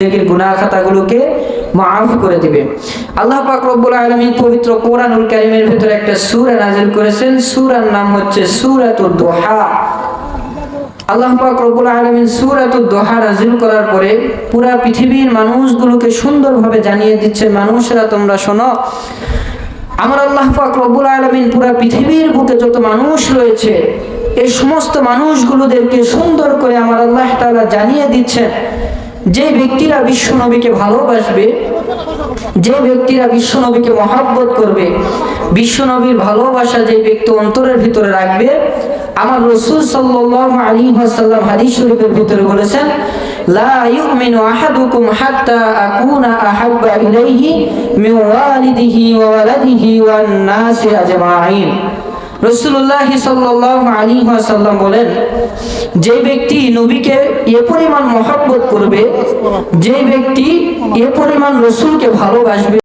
গুনাহ খাতাগুলোকে মাফ করে দিবে। আল্লাহ পাক রব্বুল আলামিন পবিত্র কোরআনুল কারীমের ভিতরে একটা সূরা নাযিল করেছেন। সূরার নাম হচ্ছে সূরাতুদ দুহা। আল্লাহ পাক রব্বুল আলামিন সূরাতুদ দুহা নাযিল করার পরে পুরা পৃথিবীর মানুষগুলোকে সুন্দরভাবে জানিয়ে দিচ্ছে, মানুষরা তোমরা শোনো, আমার আল্লাহ পাক রব্বুল আলামিন পুরা পৃথিবীর বুকে যত মানুষ রয়েছে এই সমস্ত মানুষগুলোদেরকে সুন্দর করে আমার আল্লাহ তাআলা জানিয়ে দিচ্ছেন, যে ব্যক্তিরা বিশ্ব নবীকে ভালোবাসবে, যে ব্যক্তিরা বিশ্ব নবীকে মহব্বত করবে, বিশ্ব নবীর ভালোবাসা যে ব্যক্তি অন্তরের ভিতরে রাখবে, আমার রাসূল সাল্লাল্লাহু আলাইহি ওয়াসাল্লাম হাদিস শরীফের ভিতরে বলেছেন, লা ইউমিনু আহাদুকুম হাত্তা আকুনা আহাব্বা ইলাইহি মিন ওয়ালিদিহি ওয়া ওয়ালাদিহি ওয়ান নাসি আজমাইন। রাসূলুল্লাহ সাল্লাল্লাহু আলাইহি ওয়াসাল্লাম বলেন, যে ব্যক্তি নবীকে এ পরিমাণ মহব্বত করবে, যে ব্যক্তি এ পরিমাণ রাসূলকে ভালোবাসবে,